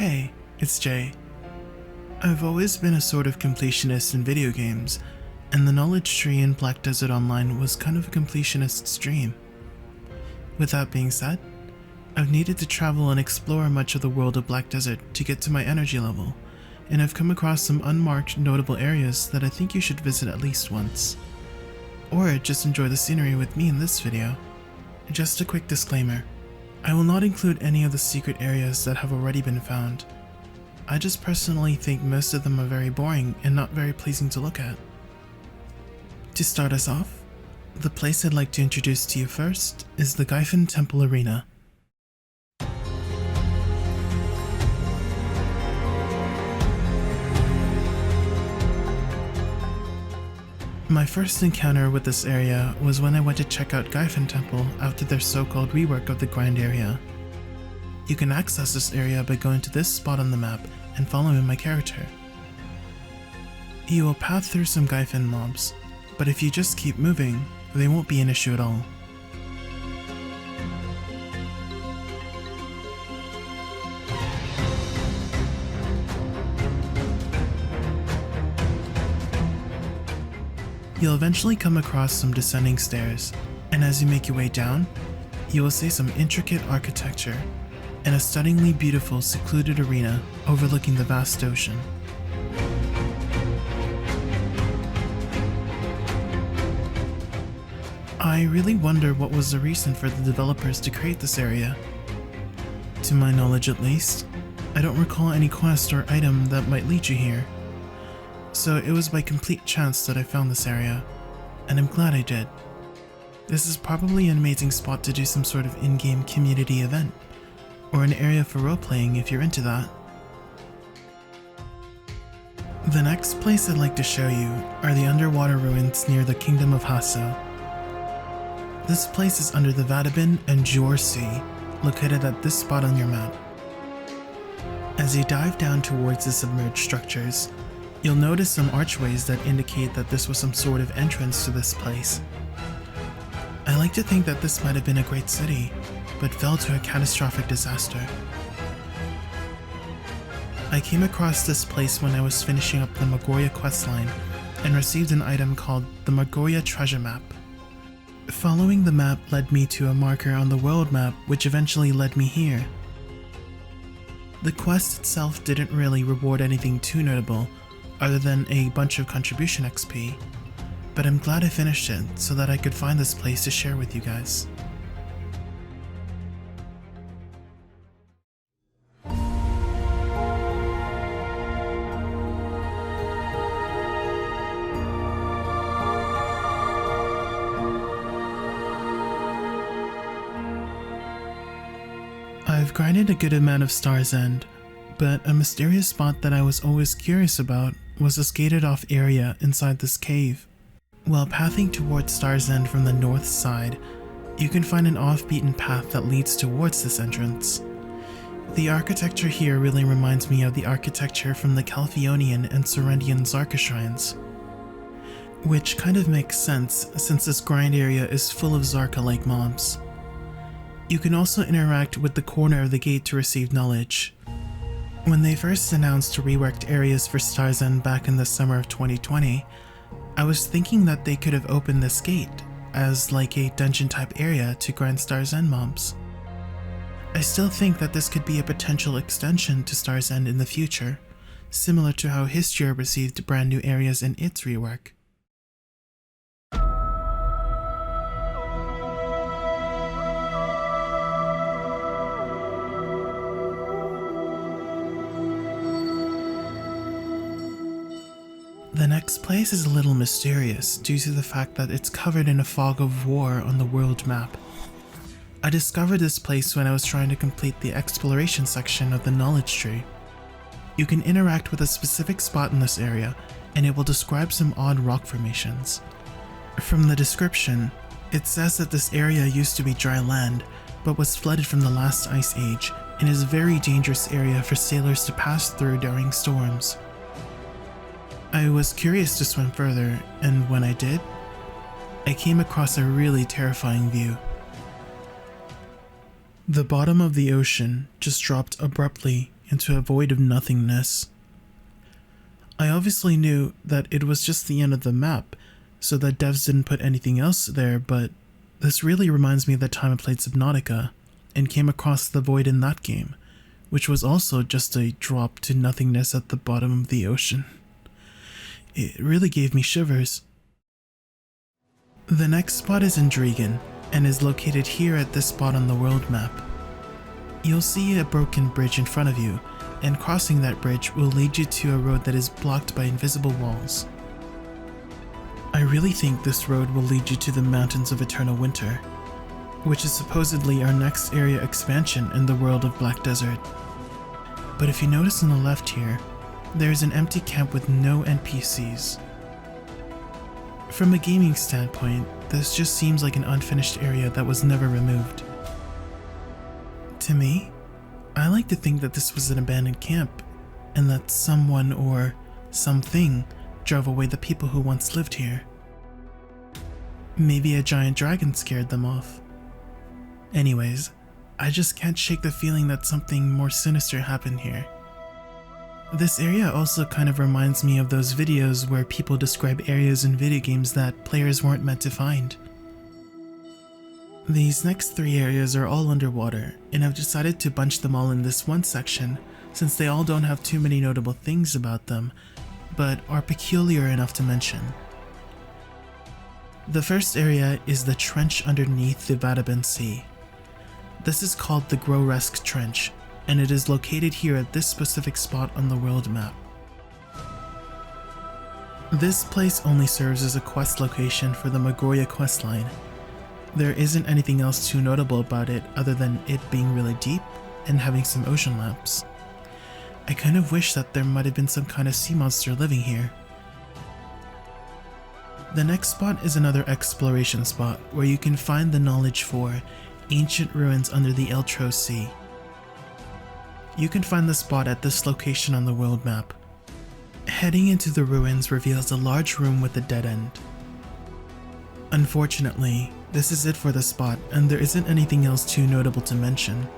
Hey, it's Jay. I've always been a sort of completionist in video games, and the knowledge tree in Black Desert Online was kind of a completionist's dream. With that being said, I've needed to travel and explore much of the world of Black Desert to get to my energy level, and I've come across some unmarked notable areas that I think you should visit at least once. Or just enjoy the scenery with me in this video. Just a quick disclaimer, I will not include any of the secret areas that have already been found. I just personally think most of them are very boring and not very pleasing to look at. To start us off, the place I'd like to introduce to you first is the Gyfin Temple Arena. My first encounter with this area was when I went to check out Gyfin Temple after their so-called rework of the grind area. You can access this area by going to this spot on the map and following my character. You will path through some Gyfin mobs, but if you just keep moving, they won't be an issue at all. You'll eventually come across some descending stairs, and as you make your way down, you will see some intricate architecture and a stunningly beautiful secluded arena overlooking the vast ocean. I really wonder what was the reason for the developers to create this area. To my knowledge at least, I don't recall any quest or item that might lead you here. So it was by complete chance that I found this area, and I'm glad I did. This is probably an amazing spot to do some sort of in-game community event, or an area for role-playing if you're into that. The next place I'd like to show you are the underwater ruins near the Kingdom of Haso. This place is under the Vadabin and Jor Sea, located at this spot on your map. As you dive down towards the submerged structures, you'll notice some archways that indicate that this was some sort of entrance to this place. I like to think that this might have been a great city, but fell to a catastrophic disaster. I came across this place when I was finishing up the Magoria questline and received an item called the Magoria Treasure Map. Following the map led me to a marker on the world map, which eventually led me here. The quest itself didn't really reward anything too notable, other than a bunch of contribution XP, but I'm glad I finished it so that I could find this place to share with you guys. I've grinded a good amount of Star's End, but a mysterious spot that I was always curious about was a gated off area inside this cave. While pathing towards Star's End from the north side, you can find an off-beaten path that leads towards this entrance. The architecture here really reminds me of the architecture from the Calphionian and Serendian Zarka shrines, which kind of makes sense since this grind area is full of Zarka-like mobs. You can also interact with the corner of the gate to receive knowledge. When they first announced reworked areas for Star's End back in the summer of 2020, I was thinking that they could have opened this gate as like a dungeon type area to grind Star's End mobs. I still think that this could be a potential extension to Star's End in the future, similar to how Histria received brand new areas in its rework. The next place is a little mysterious due to the fact that it's covered in a fog of war on the world map. I discovered this place when I was trying to complete the exploration section of the knowledge tree. You can interact with a specific spot in this area, and it will describe some odd rock formations. From the description, it says that this area used to be dry land, but was flooded from the last ice age, and is a very dangerous area for sailors to pass through during storms. I was curious to swim further, and when I did, I came across a really terrifying view. The bottom of the ocean just dropped abruptly into a void of nothingness. I obviously knew that it was just the end of the map, so that devs didn't put anything else there, but this really reminds me of the time I played Subnautica and came across the void in that game, which was also just a drop to nothingness at the bottom of the ocean. It really gave me shivers. The next spot is in Drieghan, and is located here at this spot on the world map. You'll see a broken bridge in front of you, and crossing that bridge will lead you to a road that is blocked by invisible walls. I really think this road will lead you to the Mountains of Eternal Winter, which is supposedly our next area expansion in the world of Black Desert. But if you notice on the left here, there is an empty camp with no NPCs. From a gaming standpoint, this just seems like an unfinished area that was never removed. To me, I like to think that this was an abandoned camp, and that someone or something drove away the people who once lived here. Maybe a giant dragon scared them off. Anyways, I just can't shake the feeling that something more sinister happened here. This area also kind of reminds me of those videos where people describe areas in video games that players weren't meant to find. These next 3 areas are all underwater, and I've decided to bunch them all in this one section since they all don't have too many notable things about them, but are peculiar enough to mention. The first area is the trench underneath the Vataben Sea. This is called the Groresque Trench, and it is located here at this specific spot on the world map. This place only serves as a quest location for the Magoria questline. There isn't anything else too notable about it other than it being really deep and having some ocean lamps. I kind of wish that there might have been some kind of sea monster living here. The next spot is another exploration spot where you can find the knowledge for ancient ruins under the Eltro Sea. You can find the spot at this location on the world map. Heading into the ruins reveals a large room with a dead end. Unfortunately, this is it for the spot, and there isn't anything else too notable to mention.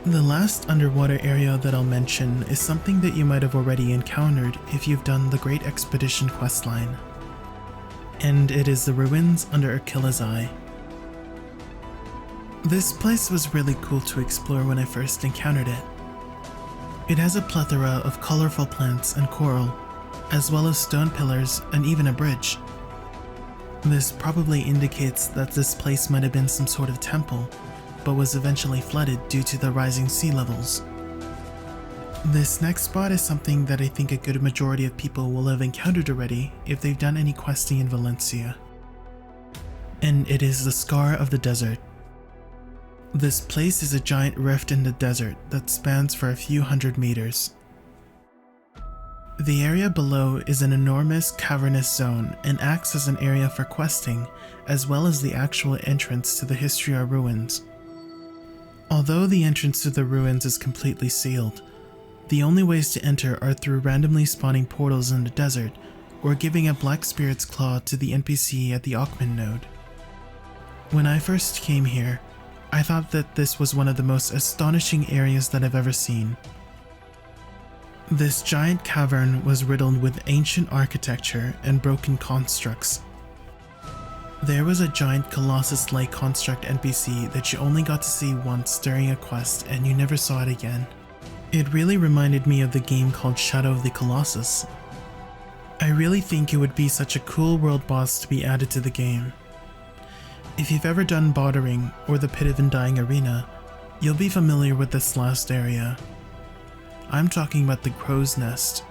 The last underwater area that I'll mention is something that you might have already encountered if you've done the Great Expedition questline, and it is the ruins under Oquilla's Eye. This place was really cool to explore when I first encountered it. It has a plethora of colorful plants and coral, as well as stone pillars and even a bridge. This probably indicates that this place might have been some sort of temple, but was eventually flooded due to the rising sea levels. This next spot is something that I think a good majority of people will have encountered already if they've done any questing in Valencia. And it is the Scar of the Desert. This place is a giant rift in the desert that spans for a few hundred meters. The area below is an enormous cavernous zone and acts as an area for questing, as well as the actual entrance to the Historia ruins. Although the entrance to the ruins is completely sealed, the only ways to enter are through randomly spawning portals in the desert, or giving a Black Spirit's Claw to the NPC at the Aukman node. When I first came here, I thought that this was one of the most astonishing areas that I've ever seen. This giant cavern was riddled with ancient architecture and broken constructs. There was a giant Colossus-like construct NPC that you only got to see once during a quest and you never saw it again. It really reminded me of the game called Shadow of the Colossus. I really think it would be such a cool world boss to be added to the game. If you've ever done Bottering or the Pit of Undying Arena, you'll be familiar with this last area. I'm talking about the Crow's Nest.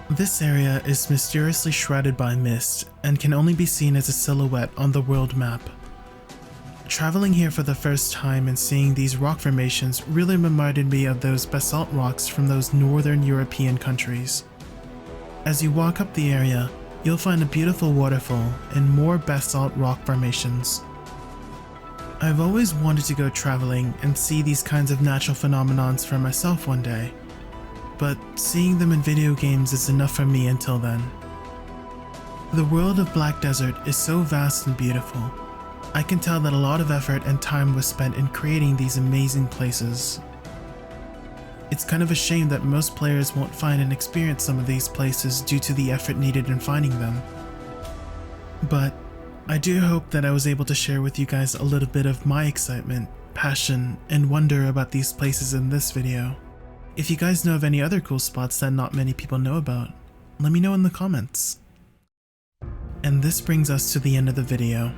This area is mysteriously shrouded by mist and can only be seen as a silhouette on the world map. Traveling here for the first time and seeing these rock formations really reminded me of those basalt rocks from those northern European countries. As you walk up the area, you'll find a beautiful waterfall and more basalt rock formations. I've always wanted to go traveling and see these kinds of natural phenomenons for myself one day, but seeing them in video games is enough for me until then. The world of Black Desert is so vast and beautiful. I can tell that a lot of effort and time was spent in creating these amazing places. It's kind of a shame that most players won't find and experience some of these places due to the effort needed in finding them. But I do hope that I was able to share with you guys a little bit of my excitement, passion, and wonder about these places in this video. If you guys know of any other cool spots that not many people know about, let me know in the comments. And this brings us to the end of the video.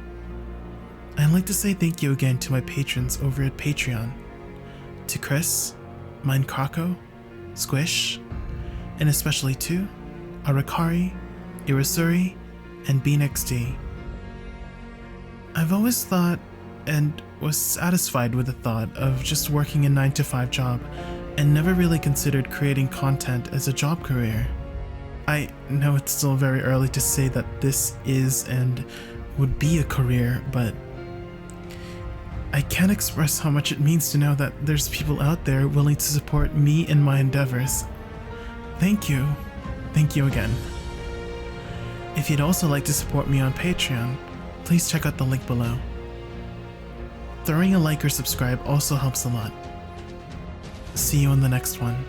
I'd like to say thank you again to my patrons over at Patreon. To Chris, MineCroco, Squish, and especially to Arakaari, Irosuri, and BeanXD. I've always thought and was satisfied with the thought of just working a 9-to-5 job and never really considered creating content as a job career. I know it's still very early to say that this is and would be a career, but I can't express how much it means to know that there's people out there willing to support me in my endeavors. Thank you. Thank you again. If you'd also like to support me on Patreon, please check out the link below. Throwing a like or subscribe also helps a lot. See you in the next one.